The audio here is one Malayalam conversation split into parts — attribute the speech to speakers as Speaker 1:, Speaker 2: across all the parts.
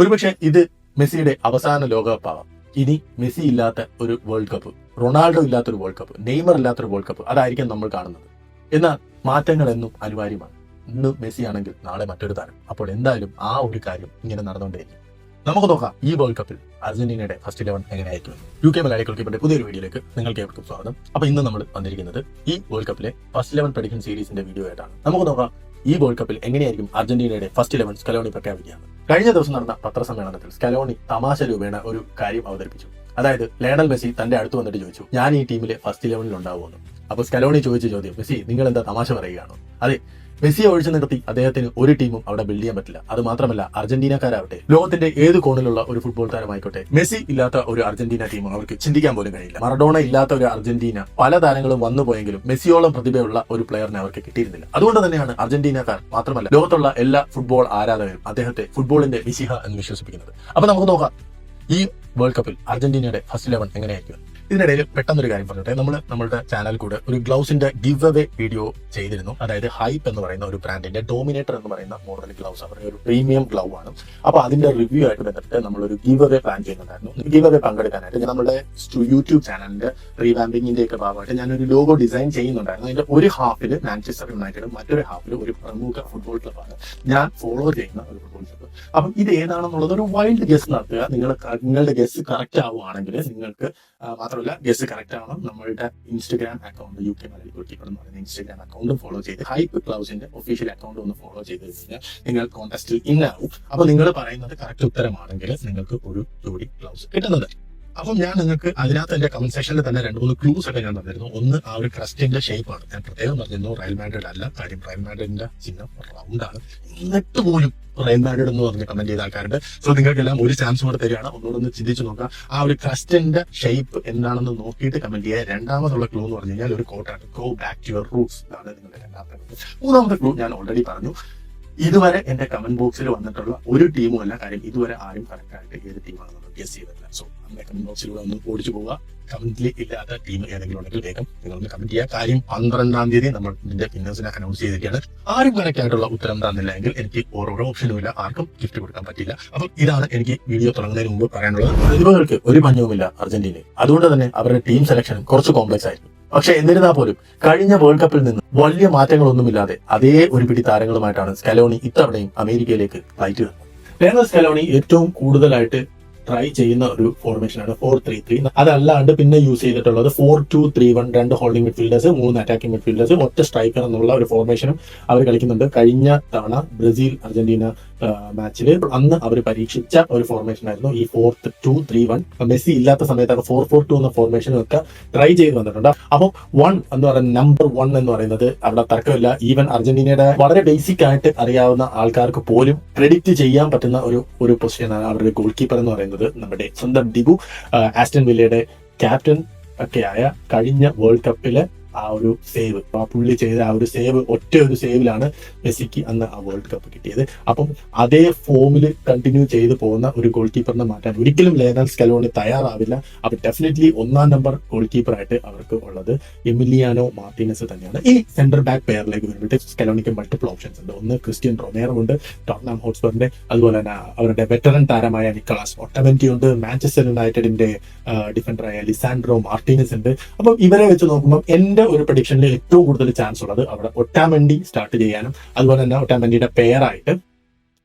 Speaker 1: ഒരുപക്ഷെ ഇത് മെസ്സിയുടെ അവസാന ലോകകപ്പാവാം. ഇനി മെസ്സി ഇല്ലാത്ത ഒരു വേൾഡ് കപ്പ്, റൊണാൾഡോ ഇല്ലാത്തൊരു വേൾഡ് കപ്പ്, നെയ്മർ ഇല്ലാത്തൊരു വേൾഡ് കപ്പ്, അതായിരിക്കും നമ്മൾ കാണുന്നത്. എന്നാൽ മാറ്റങ്ങൾ എന്നും അനിവാര്യമാണ്. ഇന്ന് മെസ്സി ആണെങ്കിൽ നാളെ മറ്റൊരു താരം. അപ്പോൾ എന്തായാലും ആ ഒരു കാര്യം ഇങ്ങനെ നടന്നുകൊണ്ടേയിരിക്കും. നമുക്ക് നോക്കാം ഈ വേൾഡ് കപ്പിൽ അർജന്റീനയുടെ ഫസ്റ്റ് 11 എങ്ങനെയായിരിക്കും. UK മലയാളി ഗോൾകീപ്പറിന്റെ പുതിയൊരു വീഡിയോയിലേക്ക് നിങ്ങൾക്ക് ഏവർക്കും സ്വാഗതം. അപ്പോൾ ഇന്ന് നമ്മൾ വന്നിരിക്കുന്നത് ഈ വേൾഡ് കപ്പിലെ ഫസ്റ്റ് 11 പ്രഡിക്ഷൻ സീരീസിന്റെ വീഡിയോ ആയിട്ടാണ്. നമുക്ക് നോക്കാം ഈ വേൾഡ് കപ്പിൽ എങ്ങനെയായിരിക്കും അർജന്റീനയുടെ ഫസ്റ്റ് 11 സ്കലോണി പ്രഖ്യാപിക്കുകയാണ്. കഴിഞ്ഞ ദിവസം നടന്ന പത്രസമ്മേളനത്തിൽ സ്കലോണി തമാശ രൂപേണ ഒരു കാര്യം അവതരിപ്പിച്ചു. അതായത് ലയണൽ മെസ്സി തന്റെ അടുത്ത് വന്നിട്ട് ചോദിച്ചു, ഞാൻ ഈ ടീമിലെ ഫസ്റ്റ് 11 ഉണ്ടാവുമെന്ന്. അപ്പോൾ സ്കലോണി ചോദിച്ച ചോദ്യം, മെസ്സി നിങ്ങൾ എന്താ തമാശ പറയുകയാണോ? അതെ, മെസ്സിയെ ഒഴിച്ചു നിർത്തി അദ്ദേഹത്തിന് ഒരു ടീമും അവിടെ ബിൽഡ് ചെയ്യാൻ പറ്റില്ല. അത് മാത്രമല്ല, അർജന്റീനക്കാരാവട്ടെ, ലോകത്തിന്റെ ഏത് കോണിലുള്ള ഒരു ഫുട്ബോൾ താരമായിക്കോട്ടെ, മെസ്സി ഇല്ലാത്ത ഒരു അർജന്റീന ടീം അവർക്ക് ചിന്തിക്കാൻ പോലും കഴിയില്ല. മറഡോണ ഇല്ലാത്ത ഒരു അർജന്റീന പല താരങ്ങളും വന്നു പോയെങ്കിലും മെസ്സിയോളം പ്രതിഭയുള്ള ഒരു പ്ലെയറിനെ അവർക്ക് കിട്ടിയിരുന്നില്ല. അതുകൊണ്ട് തന്നെയാണ് അർജന്റീനക്കാർ മാത്രമല്ല ലോകത്തുള്ള എല്ലാ ഫുട്ബോൾ ആരാധകരും അദ്ദേഹത്തെ ഫുട്ബോളിന്റെ മിശിഹ എന്ന് വിശ്വസിപ്പിക്കുന്നത്. അപ്പൊ നമുക്ക് നോക്കാം ഈ വേൾഡ് കപ്പിൽ അർജന്റീനയുടെ ഫസ്റ്റ് 11 എങ്ങനെയായിരിക്കും. ഇതിനിടയിൽ പെട്ടെന്നൊരു കാര്യം പറഞ്ഞിട്ട് നമ്മളുടെ ചാനൽ കൂടെ ഒരു ഗ്ലൗസിന്റെ ഗിവ് അവേ വീഡിയോ ചെയ്തിരുന്നു. അതായത് ഹൈപ്പ് എന്ന് പറയുന്ന ഒരു ബ്രാൻഡിന്റെ ഡോമിനേറ്റർ എന്ന് പറയുന്ന മോഡൽ ഗ്ലൗസ്, അവരുടെ ഒരു പ്രീമിയം ഗ്ലൗ ആണ്. അപ്പൊ അതിന്റെ റിവ്യൂ ആയിട്ട് ബന്ധപ്പെട്ട് നമ്മളൊരു ഗിവ് അവേ പ്ലാൻ ചെയ്യുന്നുണ്ടായിരുന്നു. ഗിവ് അവേ പങ്കെടുക്കാനായിട്ട് നമ്മുടെ യൂട്യൂബ് ചാനലിന്റെ റീവാമ്പിങ്ങിന്റെ ഒക്കെ ഭാഗമായിട്ട് ഞാനൊരു ലോഗോ ഡിസൈൻ ചെയ്യുന്നുണ്ടായിരുന്നു. അതിന്റെ ഒരു ഹാഫിൽ മാഞ്ചസ്റ്റർ യുണൈറ്റഡും മറ്റൊരു ഹാഫിൽ ഒരു പ്രമുഖ ഫുട്ബോൾ ക്ലബ്ബാണ് ഞാൻ ഫോളോ ചെയ്യുന്ന ഒരു ഫുട്ബോൾ ക്ലബ്ബ്. അപ്പം ഇത് ഏതാണെന്നുള്ളത് ഒരു വൈൽഡ് ഗസ് നടത്തുക. നിങ്ങളുടെ ഗസ് കറക്റ്റ് ആവുകയാണെങ്കിൽ നിങ്ങൾക്ക് മാത്രമല്ല ഗസ് കറക്റ്റ് ആവണം, നമ്മളുടെ Instagram account UK Malayali goalkeeper എന്ന് പറയുന്ന ഇൻസ്റ്റഗ്രാം അക്കൗണ്ടും ഫോളോ ചെയ്ത് ഹൈപ്പ് ക്ലൗസിന്റെ ഒഫീഷ്യൽ അക്കൗണ്ട് ഒന്ന് ഫോളോ ചെയ്ത് കഴിഞ്ഞാൽ നിങ്ങൾ കോൺടെസ്റ്റിൽ ഇന്നാവും. അപ്പൊ നിങ്ങൾ പറയുന്നത് കറക്റ്റ് ഉത്തരമാണെങ്കിൽ നിങ്ങൾക്ക് ഒരു ജോഡി ഗ്ലൗസ് കിട്ടുന്നത്. അപ്പം ഞാൻ നിങ്ങൾക്ക് അതിനകത്ത് എന്റെ കമന്റ് സെക്ഷനിൽ തന്നെ 2-3 ക്ലൂസ് ഒക്കെ ഞാൻ തന്നിരുന്നു. ഒന്ന്, ആ ഒരു ക്രസ്റ്റിന്റെ ഷേപ്പാണ്. ഞാൻ പ്രത്യേകം പറഞ്ഞിരുന്നു റയൽ മാഡ്രിഡ് അല്ല, കാര്യം റയൽ മാഡ്രിഡിന്റെ ചിഹ്നം റൗണ്ടാണ്. എന്നിട്ട് പോലും റയൽ മാഡ്രിഡ് എന്ന് പറഞ്ഞ് കമന്റ് ചെയ്ത ആൾക്കാരുണ്ട്. സോ നിങ്ങൾക്കെല്ലാം ഒരു ചാൻസ് കൂടെ തരികയാണ്. ഒന്നുകൂടെ ചിന്തിച്ചു നോക്കാം, ആ ഒരു ക്രസ്റ്റിന്റെ ഷേപ്പ് എന്താണെന്ന് നോക്കിയിട്ട് കമന്റ് ചെയ്യുക. രണ്ടാമതുള്ള ക്ലൂ എന്ന് പറഞ്ഞു കഴിഞ്ഞാൽ ഒരു കോട്ടാണ്, go back to your roots. ഇതാണ് നിങ്ങളുടെ രണ്ടാമത്തെ ക്ലൂ. മൂന്നാമത്തെ ക്ലൂ ഞാൻ ഓൾറെഡി പറഞ്ഞു. ഇതുവരെ എന്റെ കമന്റ് ബോക്സിൽ വന്നിട്ടുള്ള ഒരു ടീമും അല്ല, കാര്യം ഇതുവരെ ആരും കറക്റ്റ് ആയിട്ട് ഏത് ടീമാണെന്ന് ഗസ് ചെയ്തിട്ടില്ല. സോ നമ്മുടെ കമന്റ് ബോക്സിലൂടെ ഒന്ന് ഓടിച്ചു പോവുക. കമന്റിൽ ഇല്ലാത്ത ടീം ഏതെങ്കിലും ഉണ്ടെങ്കിൽ വേഗം നിങ്ങളൊന്ന് കമന്റ് ചെയ്യുക. കാര്യം 12-ാം തീയതി നമ്മൾ ഇതിന്റെ വിന്നേഴ്സിനെ അനൗൺസ് ചെയ്തിരിക്കുകയാണ്. ആരും കറക്റ്റ് ആയിട്ടുള്ള ഉത്തരം തന്നില്ല എങ്കിൽ എനിക്ക് ഓരോ ഓപ്ഷനും ഇല്ല, ആർക്കും ഗിഫ്റ്റ് കൊടുക്കാൻ പറ്റില്ല. അപ്പം ഇതാണ് എനിക്ക് വീഡിയോ തുടങ്ങുന്നതിന് മുമ്പ് പറയാനുള്ളത്. പ്രതിഭകൾക്ക് ഒരു പഞ്ഞവുമില്ല അർജന്റീനയിൽ. അതുകൊണ്ട് തന്നെ അവരുടെ ടീം സെലക്ഷനും കുറച്ച് കോംപ്ലക്സ് ആയിരുന്നു. പക്ഷെ എന്നിരുന്നാൽ പോലും കഴിഞ്ഞ വേൾഡ് കപ്പിൽ നിന്ന് വലിയ മാറ്റങ്ങളൊന്നുമില്ലാതെ അതേ ഒരു പിടി താരങ്ങളുമായിട്ടാണ് സ്കലോണി ഇത്തവണയും അമേരിക്കയിലേക്ക് ഫ്ലൈറ്റ് വന്നത്. ലയണൽ സ്കലോണി ഏറ്റവും കൂടുതലായിട്ട് ട്രൈ ചെയ്യുന്ന ഒരു ഫോർമേഷനാണ് 4-3-3. അതല്ലാണ്ട് പിന്നെ യൂസ് ചെയ്തിട്ടുള്ളത് 4-2-3-1, 2 ഹോൾഡിംഗ് മിഡ്ഫീൽഡേഴ്സ്, 3 അറ്റാക്കിംഗ് മിഡ്ഫീൽഡേഴ്സ്, ഒറ്റ സ്ട്രൈക്കർ എന്നുള്ള ഒരു ഫോർമേഷനും അവർ കളിക്കുന്നുണ്ട്. കഴിഞ്ഞ തവണ ബ്രസീൽ അർജന്റീന മാച്ചിൽ അന്ന് അവർ പരീക്ഷിച്ച ഒരു ഫോർമേഷൻ ആയിരുന്നു ഈ 4-2-3-1. മെസ്സി ഇല്ലാത്ത സമയത്താണ് 4-4-2 എന്ന ഫോർമേഷനും ഒക്കെ ട്രൈ ചെയ്ത് വന്നിട്ടുണ്ട്. അപ്പം 1 എന്ന് പറയുന്ന നമ്പർ 1 എന്ന് പറയുന്നത് അവിടെ തർക്കമില്ല. ഈവൻ അർജന്റീനയുടെ വളരെ ബേസിക് ആയിട്ട് അറിയാവുന്ന ആൾക്കാർക്ക് പോലും പ്രെഡിക്റ്റ് ചെയ്യാൻ പറ്റുന്ന ഒരു പൊസിഷനാണ് അവരുടെ ഗോൾ കീപ്പർ എന്ന് പറയുന്നത്. നമ്മുടെ സ്വന്തം ഡിബു, ആസ്റ്റൺ വില്ലയുടെ ക്യാപ്റ്റൻ ഒക്കെയായ കഴിഞ്ഞ വേൾഡ് കപ്പിലെ ആ ഒരു സേവ്, ആ പുള്ളി ചെയ്ത ആ ഒരു സേവ്, ഒറ്റ ഒരു സേവിലാണ് മെസ്സിക്ക് അന്ന് ആ വേൾഡ് കപ്പ് കിട്ടിയത്. അപ്പം അതേ ഫോമിൽ കണ്ടിന്യൂ ചെയ്ത് പോകുന്ന ഒരു ഗോൾ കീപ്പറിനെ മാറ്റാൻ ഒരിക്കലും ലയണൽ സ്കലോണി തയ്യാറാവില്ല. അപ്പൊ ഡെഫിനറ്റ്ലി 1-ാം നമ്പർ ഗോൾ കീപ്പറായിട്ട് അവർക്ക് ഉള്ളത് എമിലിയാനോ മാർട്ടിനസ് തന്നെയാണ്. ഈ സെന്റർ ബാക്ക് പെയറിലേക്ക് വരുമ്പോഴത്തെ സ്കലോണിക്ക് മൾട്ടിപ്പിൾ ഓപ്ഷൻസ് ഉണ്ട്. ഒന്ന് ക്രിസ്ത്യൻ റൊമേറോ ഉണ്ട് ടോട്ടൻഹാം ഹോട്ട്സ്പറിന്റെ, അതുപോലെ തന്നെ അവരുടെ വെറ്ററൻ താരമായ നിക്കോളാസ് ഒട്ടമെന്റി ഉണ്ട്, മാഞ്ചസ്റ്റർ യുണൈറ്റഡിന്റെ ഡിഫൻഡറായ ലിസാൻഡ്രോ മാർട്ടിനസ് ഉണ്ട്. അപ്പം ഇവരെ വെച്ച് നോക്കുമ്പോൾ എന്റെ ഒരു പ്രഡിക്ഷനിൽ ഏറ്റവും കൂടുതൽ ചാൻസ് ഉള്ളത് അവിടെ ഒട്ടാമെൻഡി സ്റ്റാർട്ട് ചെയ്യാനും അതുപോലെ തന്നെ ഒട്ടാമെൻഡിയുടെ പെയറായിട്ട്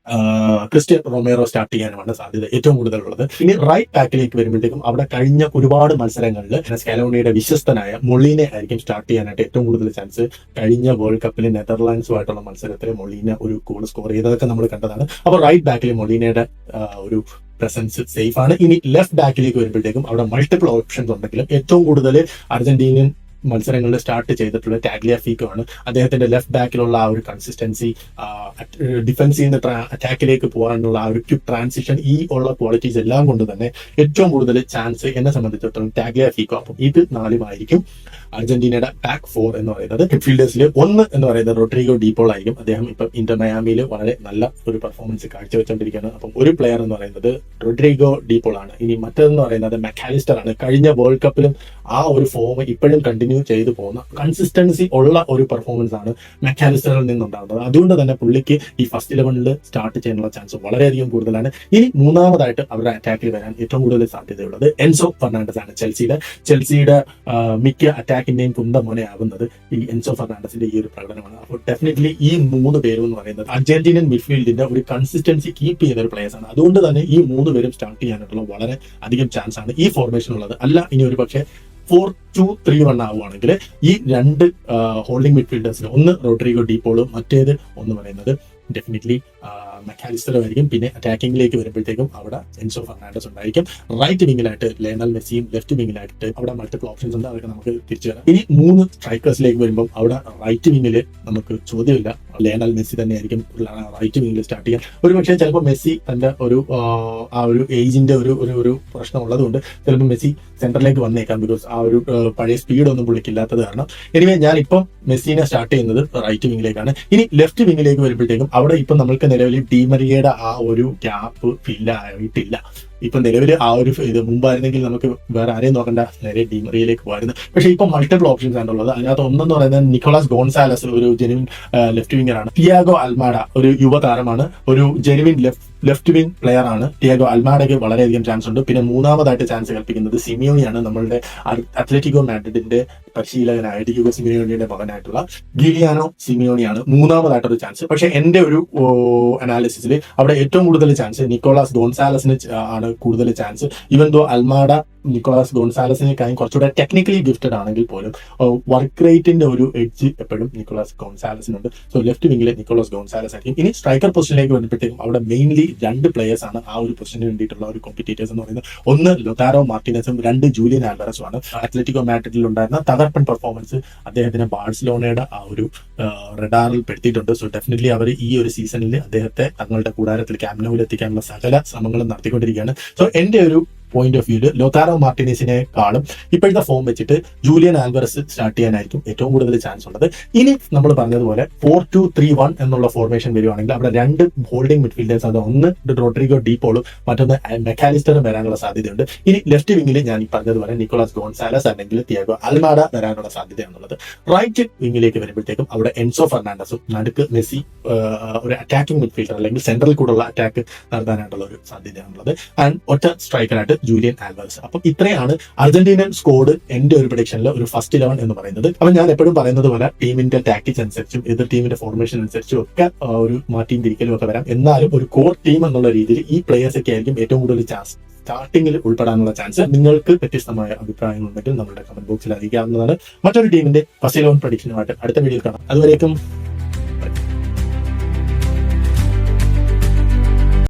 Speaker 1: ക്രിസ്ത്യൻ റൊമേറോ സ്റ്റാർട്ട് ചെയ്യാനുമാണ് സാധ്യത ഏറ്റവും കൂടുതലുള്ളത്. ഇനി റൈറ്റ് ബാക്കിലേക്ക് വരുമ്പോഴത്തേക്കും അവിടെ കഴിഞ്ഞ ഒരുപാട് മത്സരങ്ങളിൽ സ്കലോണിയുടെ വിശ്വസ്തനായ മൊളീനെ ആയിരിക്കും സ്റ്റാർട്ട് ചെയ്യാനായിട്ട് ഏറ്റവും കൂടുതൽ ചാൻസ്. കഴിഞ്ഞ വേൾഡ് കപ്പിൽ നെതർലാൻഡ്സുമായിട്ടുള്ള മത്സരത്തിൽ മൊളീന ഒരു ഗോൾ സ്കോർ ചെയ്തതൊക്കെ നമ്മൾ കണ്ടതാണ്. അപ്പോൾ റൈറ്റ് ബാക്കിൽ മൊളീനയുടെ ഒരു പ്രസൻസ് സേഫ് ആണ്. ഇനി ലെഫ്റ്റ് ബാക്കിലേക്ക് വരുമ്പോഴത്തേക്കും അവിടെ മൾട്ടിപ്പിൾ ഓപ്ഷൻസ് ഉണ്ടെങ്കിലും ഏറ്റവും കൂടുതൽ അർജന്റീനിയൻ മത്സരങ്ങളിൽ സ്റ്റാർട്ട് ചെയ്തിട്ടുള്ള ടാഗ്ലിയാഫിക്കോ ആണ്. അദ്ദേഹത്തിന്റെ ലെഫ്റ്റ് ബാക്കിലുള്ള ആ ഒരു കൺസിസ്റ്റൻസി, ഡിഫൻസിൽ നിന്ന് അറ്റാക്കിലേക്ക് പോകാനുള്ള ആ ഒരു ക്വിക്ക് ട്രാൻസിഷൻ, ഈ ഉള്ള ക്വാളിറ്റീസ് എല്ലാം കൊണ്ട് തന്നെ ഏറ്റവും കൂടുതൽ ചാൻസ് എന്നെ സംബന്ധിച്ചിടത്തോളം ടാഗ്ലിയാഫിക്കോ. അപ്പം ഇത് 4 ആയിരിക്കും. അർജന്റീനയുടെ ബാക്ക് 4 എന്ന് പറയുന്നത്. മിഡ്ഫീൽഡേഴ്സിൽ 1 എന്ന് പറയുന്നത് റോഡ്രിഗോ ഡീപോൾ ആയിരിക്കും. അദ്ദേഹം ഇപ്പം ഇന്റർ മയാമിയിൽ വളരെ നല്ല ഒരു പെർഫോമൻസ് കാഴ്ചവെച്ചുകൊണ്ടിരിക്കുകയാണ്. അപ്പം ഒരു പ്ലെയർ എന്ന് പറയുന്നത് റോഡ്രിഗോ ഡീപോൾ ആണ്. ഇനി മറ്റൊന്ന് പറയുന്നത് മെക്കാലിസ്റ്റർ ആണ്. കഴിഞ്ഞ വേൾഡ് കപ്പിലും ആ ഒരു ഫോം ഇപ്പോഴും കണ്ടിന്യൂ ചെയ്തു പോകുന്ന കൺസിസ്റ്റൻസി ഉള്ള ഒരു പെർഫോമൻസ് ആണ് മെക്കാലിസ്റ്ററിൽ നിന്നുണ്ടാകുന്നത്. അതുകൊണ്ട് തന്നെ പുള്ളിക്ക് ഈ ഫസ്റ്റ് 11 സ്റ്റാർട്ട് ചെയ്യാനുള്ള ചാൻസ് വളരെയധികം കൂടുതലാണ്. ഇനി മൂന്നാമതായിട്ട് അവരുടെ അറ്റാക്കിൽ വരാൻ ഏറ്റവും കൂടുതൽ സാധ്യതയുള്ളത് എൻസോ ഫെർണാണ്ടസ് ആണ്. ചെൽസിയുടെ മിക്ക അറ്റാക്കിന്റെയും കുന്തമോനെ ആവുന്നത് ഈ എൻസോ ഫെർണാണ്ടസിന്റെ ഈ ഒരു പ്രകടനമാണ്. അപ്പോൾ ഡെഫിനറ്റ്ലി ഈ 3 പേരും എന്ന് പറയുന്നത് അർജന്റീനൻ മിഡ്ഫീൽഡിന്റെ ഒരു കൺസിസ്റ്റൻസി കീപ്പ് ചെയ്യുന്ന ഒരു പ്ലേയേഴ്സ് ആണ്. അതുകൊണ്ട് തന്നെ ഈ 3 പേരും സ്റ്റാർട്ട് ചെയ്യാനായിട്ടുള്ള വളരെ അധികം ചാൻസ് ആണ് ഈ ഫോർമേഷൻ ഉള്ളത്. അല്ല ഇനി ഒരു പക്ഷേ 4-2-3-1 ആവുകയാണെങ്കിൽ ഈ 2 ഹോൾഡിംഗ് മിഡ്ഫീൽഡേഴ്സിന്, ഒന്ന് റോഡ്രിഗോ ഡീപോളും മറ്റേത് ഒന്ന് പറയുന്നത് ഡെഫിനറ്റ്ലി മെക്കാലിസ്റ്റർ ആയിരിക്കും. പിന്നെ അറ്റാക്കിംഗിലേക്ക് വരുമ്പോഴത്തേക്കും അവിടെ എൻസോ ഫെർണാണ്ടസ് ഉണ്ടായിരിക്കും. റൈറ്റ് വിങ്ങിലായിട്ട് ലയണൽ മെസ്സിയും, ലെഫ്റ്റ് വിങ്ങിലായിട്ട് അവിടെ മൾട്ടിപ്പിൾ ഓപ്ഷൻസ് ഉണ്ട്. അതൊക്കെ നമുക്ക് തിരിച്ചു വരാം. ഇനി 3 സ്ട്രൈക്കേഴ്സിലേക്ക് വരുമ്പോൾ അവിടെ റൈറ്റ് വിങ്ങിൽ നമുക്ക് ചോദ്യമില്ല, ലയണൽ മെസ്സി തന്നെയായിരിക്കും റൈറ്റ് വിങ്ങിൽ സ്റ്റാർട്ട് ചെയ്യാൻ. ഒരു പക്ഷേ ചിലപ്പോൾ മെസ്സി തന്റെ ആ ഒരു ഏജിന്റെ ഒരു പ്രശ്നം ഉള്ളതുകൊണ്ട് ചിലപ്പോൾ മെസ്സി സെന്ററിലേക്ക് വന്നേക്കാം. ബിക്കോസ് ആ ഒരു പഴയ സ്പീഡൊന്നും പുള്ളിക്കില്ലാത്തത് കാരണം. എനിവേ ഞാൻ ഇപ്പം മെസ്സിനെ സ്റ്റാർട്ട് ചെയ്യുന്നത് റൈറ്റ് വിങ്ങിലേക്കാണ്. ഇനി ലെഫ്റ്റ് വിങ്ങിലേക്ക് വരുമ്പോഴത്തേക്കും അവിടെ ഇപ്പം നമ്മൾക്ക് നിലവിൽ ഡീമറിയയുടെ ആ ഒരു ഗ്യാപ്പ് ഫില്ല് ആയിട്ടില്ല. ഇപ്പൊ നിലവിൽ ആ ഒരു ഇത് മുമ്പായിരുന്നെങ്കിൽ നമുക്ക് വേറെ ആരെയും നോക്കണ്ട, നേരെ ഡീമറിയയിലേക്ക് പോയിരുന്നു. പക്ഷേ ഇപ്പൊ മൾട്ടിപ്പിൾ ഓപ്ഷൻസ് ആണ് ഉള്ളത്. അതിനകത്ത് ഒന്നെന്ന് പറയുന്നത് നിക്കോളാസ് ഗോൺസാലസ്, ഒരു ജെനുവിൻ ലെഫ്റ്റ് വിംഗർ ആണ്. തിയാഗോ അൽമാഡ ഒരു യുവതാരമാണ്, ഒരു ജെനുവിൻ ലെഫ്റ്റ് വിംഗ് പ്ലെയർ ആണ്. തിയാഗോ അൽമാഡയ്ക്ക് വളരെയധികം ചാൻസ് ഉണ്ട്. പിന്നെ മൂന്നാമതായിട്ട് ചാൻസ് കൽപ്പിക്കുന്നത് സിമിയോണിയാണ്. നമ്മളുടെ അത്ലറ്റിക്കോ മാഡ്രിഡിന്റെ പരിശീലകനായ ഡിയോഗോ സിമിയോണിയുടെ മകനായിട്ടുള്ള ഗിലിയാനോ സിമിയോണിയാണ് മൂന്നാമതായിട്ടൊരു ചാൻസ്. പക്ഷെ എന്റെ ഒരു അനാലിസിസിൽ അവിടെ ഏറ്റവും കൂടുതൽ ചാൻസ് നിക്കോളാസ് ഗോൺസാലസിന് ആണ് കൂടുതൽ chance. Even though Almada Nicolas ഗോൺസാലസിനെക്കാളും കുറച്ചുകൂടെ ടെക്നിക്കലി ഗിഫ്റ്റഡ് ആണെങ്കിൽ പോലും വർക്ക് റേറ്റിന്റെ ഒരു എഡ്ജ് എപ്പോഴും നിക്കോളാസ് ഗോൺസാലസിനുണ്ട്. സോ ലെഫ്റ്റ് വിംഗിലെ നിക്കോളാസ് ഗോൺസാലസ് ആയിരിക്കും. ഇനി സ്ട്രൈക്കർ പൊസിഷനിലേക്ക് വരുമ്പോഴത്തേക്കും അവിടെ മെയിൻലി 2 പ്ലേയേഴ്സ് ആണ് ആ ഒരു പൊസിഷന് വേണ്ടിയിട്ടുള്ള ഒരു കോമ്പറ്റീറ്റേഴ്സ് എന്ന് പറയുന്നത്. ഒന്ന് ലൊതാരോ മാർട്ടിനസും, 2 ജൂലിയൻ ആൽവാരസും ആണ്. അത്ലറ്റിക്കോ മാഡ്രിഡിൽ ഉണ്ടായിരുന്ന തകർപ്പൻ പെർഫോമൻസ് അദ്ദേഹത്തിന് ബാഴ്സലോണയുടെ ആ ഒരു റഡാറിൽ പെടുത്തിയിട്ടുണ്ട്. സോ ഡെഫിനറ്റ്ലി അവർ ഈ ഒരു സീസണിൽ അദ്ദേഹത്തെ തങ്ങളുടെ കൂടാരത്തിൽ ക്യാമ്പ് നൗവിൽ എത്തിക്കാനുള്ള സകല ശ്രമങ്ങളും നടത്തിക്കൊണ്ടിരിക്കുകയാണ്. സോ എന്റെ ഒരു പോയിന്റ് ഓഫ് വ്യൂല് ലോതാരോ മാർട്ടിനസിനെക്കാളും ഇപ്പോഴത്തെ ഫോം വെച്ചിട്ട് ജൂലിയൻ ആൽവറസ് സ്റ്റാർട്ട് ചെയ്യാനായിരിക്കും ഏറ്റവും കൂടുതൽ ചാൻസ് ഉള്ളത്. ഇനി നമ്മൾ പറഞ്ഞതുപോലെ 4-2-3-1 എന്നുള്ള ഫോർമേഷൻ വരുവാണെങ്കിൽ അവിടെ 2 ഹോൾഡിംഗ് മിഡ്ഫീൽഡേഴ്സ്, അത് ഒന്ന് റോഡ്രിഗോ ഡീപോളും മറ്റൊന്ന് മെക്കാലിസ്റ്ററും വരാനുള്ള സാധ്യതയുണ്ട്. ഇനി ലെഫ്റ്റ് വിംഗിൽ ഞാൻ ഈ പറഞ്ഞതുപോലെ നിക്കോളാസ് ഗോൺസാലസ് അല്ലെങ്കിൽ തിയാഗോ അൽമാഡ വരാനുള്ള സാധ്യതയാണുള്ളത്. റൈറ്റ് വിംഗിലേക്ക് വരുമ്പോഴത്തേക്കും അവിടെ എൻസോ ഫെർണാണ്ടസും, നടുക്ക് മെസ്സി ഒരു അറ്റാക്കിംഗ് മിഡ്ഫീൽഡർ അല്ലെങ്കിൽ സെൻട്രൽ കൂടെയുള്ള അറ്റാക്ക് നടത്താനായിട്ടുള്ള ഒരു സാധ്യതയാണുള്ളത്. ആൻഡ് ഒറ്റ സ്ട്രൈക്കറായിട്ട് ജൂലിയൻ ആൽവാരസ്. അപ്പം ഇത്രയാണ് അർജന്റീനൻ സ്കോഡ് എന്റെ ഒരു പ്രഡിക്ഷനിൽ ഒരു ഫസ്റ്റ് 11 എന്ന് പറയുന്നത്. അപ്പൊ ഞാൻ എപ്പോഴും പറയുന്നത് പോലെ ടീമിന്റെ ടാക്ടിക്സ് അനുസരിച്ചും എതിർ ടീമിന്റെ ഫോർമേഷൻ അനുസരിച്ചും ഒക്കെ ഒരു മാറ്റിയും തിരിക്കലും ഒക്കെ വരാം. എന്നാലും ഒരു കോർ ടീം എന്നുള്ള രീതിയിൽ ഈ പ്ലേയേഴ്സ് ഒക്കെ ആയിരിക്കും ഏറ്റവും കൂടുതൽ ചാൻസ് സ്റ്റാർട്ടിംഗിൽ ഉൾപ്പെടാനുള്ള ചാൻസ്. നിങ്ങൾക്ക് വ്യത്യസ്തമായ അഭിപ്രായങ്ങളുണ്ടെങ്കിൽ നമ്മുടെ കമന്റ് ബോക്സിൽ അറിയിക്കാവുന്നതാണ്. മറ്റൊരു ടീമിന്റെ ഫസ്റ്റ് 11 പ്രഡിക്ഷനുമായിട്ട് അടുത്ത വീഡിയോയിൽ കാണാം. അതുവരേക്കും